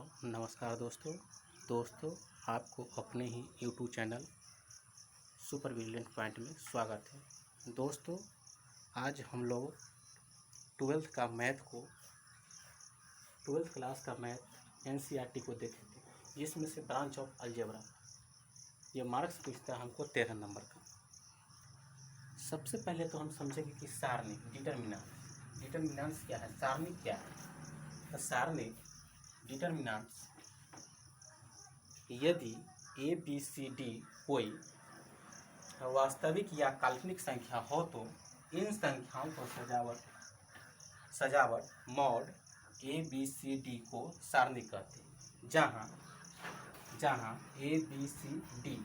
नमस्कार दोस्तों आपको अपने ही YouTube channel super vigilant point में स्वागत है। दोस्तों आज हम लोग ट्वेल्थ क्लास का मैथ एनसीईआरटी को देखेंगे, जिसमें से ब्रांच ऑफ अलजेब्रा ये मार्क्स पूछता है हमको 13 नंबर का। सबसे पहले तो हम समझेंगे कि सारणी डिटर्मिनेंट्स क्या है, सारणी क्या है। तो सारणी डिटर्मिनेंट्स यदि ए बी सी डी कोई वास्तविक या काल्पनिक संख्या हो तो इन संख्याओं को सजावट मॉड ए बी सी डी को सारणी कहते हैं। जहाँ ए बी सी डी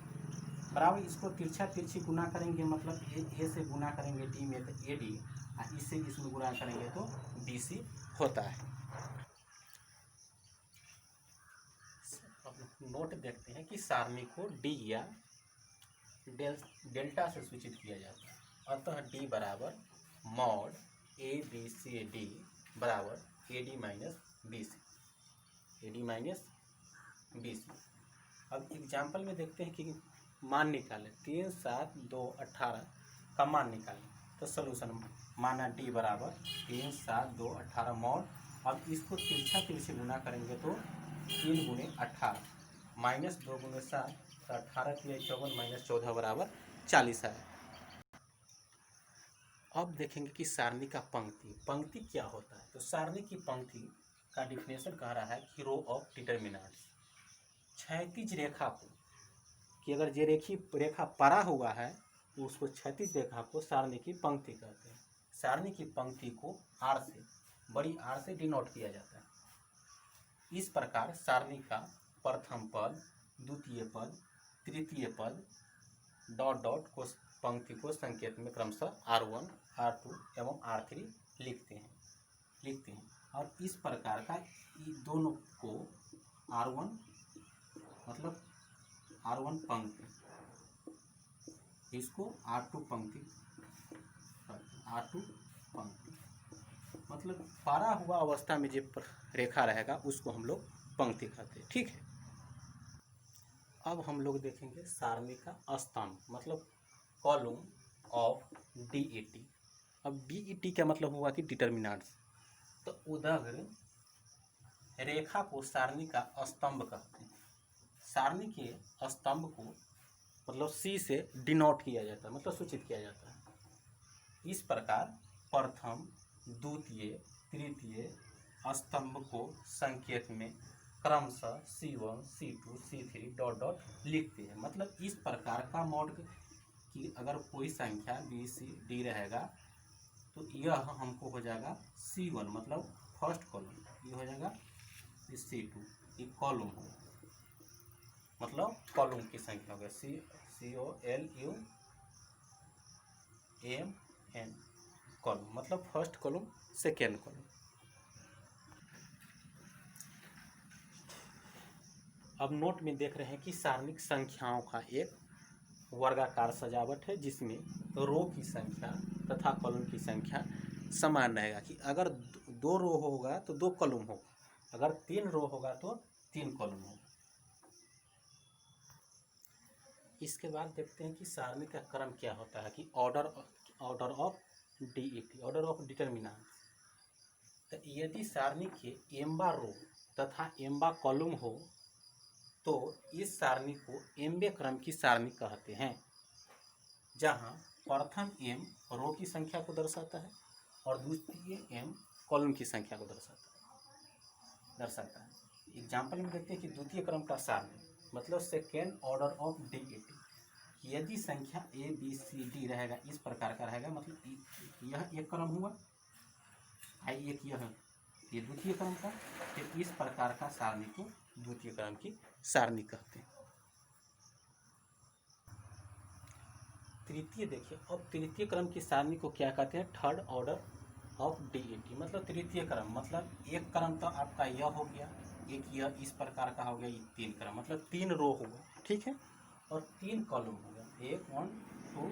बराबर, इसको तिरछी गुना करेंगे मतलब ए से गुना करेंगे डी में तो ए डी, और इससे इसमें गुना करेंगे तो बी सी होता है। नोट देखते हैं कि सारणी को डी या डेल्टा से सूचित किया जाता है। अतः डी बराबर mod A B C D बराबर A D minus B C. अब एग्जाम्पल में देखते हैं कि मान निकालें 3, 7, 2, 18 का मान निकालें। तो सलूशन माना डी बराबर 3, 7, 2, 18 मॉड। अब इसको तिरछी गुना करेंगे तो 3 गुणे 18 माइनस 2 गुणे 7 तो 18 की 54 माइनस 14 बराबर 40 है। अब देखेंगे कि सारणी का पंक्ति क्या होता है। तो सारणी की पंक्ति का डिफिनेशन कह रहा है कि रो ऑफ डिटर्मिनेंट्स, क्षैतिज रेखा को कि अगर ये रेखा पड़ा हुआ है तो उसको क्षैतिज रेखा को सारणी की पंक्ति कहते हैं। सारणी की पंक्ति को बड़ी आर से डिनोट किया जाता है। इस प्रकार सारणी का प्रथम पद, द्वितीय पद, तृतीय पद डॉट को पंक्ति को संकेत में क्रमशः R1, R2 एवं R3 लिखते हैं। और इस प्रकार का दोनों को R1 मतलब R1 पंक्ति, इसको R2 पंक्ति मतलब पारा हुआ अवस्था में जो रेखा रहेगा उसको हम लोग पंक्ति कहते हैं। ठीक है। अब हम लोग देखेंगे सारणी का स्तंभ मतलब कॉलम ऑफ डीईटी। अब डीईटी का मतलब हुआ कि डिटर्मिनेंट्स। तो उदग्र रेखा को सारणी का स्तंभ कहते हैं। सारणी के स्तंभ को मतलब सी से डिनोट किया जाता है, मतलब सूचित किया जाता है। इस प्रकार प्रथम, द्वितीय, तृतीय स्तंभ को संकेत में क्रमशः C1, C2, C3 डॉट लिखते हैं। मतलब इस प्रकार का मॉड की अगर कोई संख्या बी सी डी रहेगा तो यह हमको हो जाएगा C1 मतलब फर्स्ट कॉलम, ये हो जाएगा C2 ये कॉलम होगा, मतलब कॉलम की संख्या हो गया COLUMN कॉलम मतलब फर्स्ट कॉलम सेकेंड कॉलम। अब नोट में देख रहे हैं कि सारणिक संख्याओं का एक वर्गाकार सजावट है जिसमें रो की संख्या तथा कॉलम की संख्या समान रहेगा। कि अगर 2 रो होगा तो 2 कॉलम होगा, अगर 3 रो होगा तो 3 कॉलम होगा। इसके बाद देखते हैं कि सारणी का क्रम क्या होता है कि order of DET, order of determinants. तो यदि सारणी के एम्बा रो तथा एम्बा कॉलम हो तो इस सारणी को एम्बे क्रम की सारणी कहते हैं, जहां प्रथम एम रो की संख्या को दर्शाता है और द्वितीय एम कॉलम की संख्या को दर्शाता है। एग्जाम्पल में देखते हैं कि द्वितीय क्रम का सारणी मतलब सेकेंड ऑर्डर ऑफ डीईटी। यदि संख्या ए बी सी डी रहेगा इस प्रकार का रहेगा, मतलब यह एक क्रम हुआ, एक ये द्वितीय क्रम का, फिर इस प्रकार का सारणी को द्वितीय क्रम की सारणी कहते हैं। तृतीय देखिए, अब तृतीय क्रम की सारणी को क्या कहते हैं, थर्ड ऑर्डर ऑफ डीईटी। मतलब तृतीय क्रम मतलब एक क्रम तो आपका यह हो गया, एक यह इस प्रकार का हो गया, ये 3 क्रम मतलब 3 रो होगा, ठीक है, और 3 कॉलम होगा, 1, 1, 2,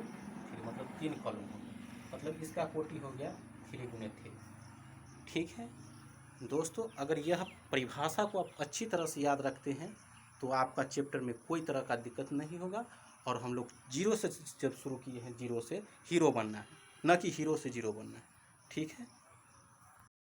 3 मतलब 3 कॉलम होगा, मतलब इसका कोटि हो गया 3 गुणे 3, ठीक है। दोस्तों अगर यह परिभाषा को आप अच्छी तरह से याद रखते हैं तो आपका चैप्टर में कोई तरह का दिक्कत नहीं होगा। और हम लोग जीरो से जब शुरू किए हैं, जीरो से हीरो बनना है, न कि हीरो से जीरो बनना है। ठीक है।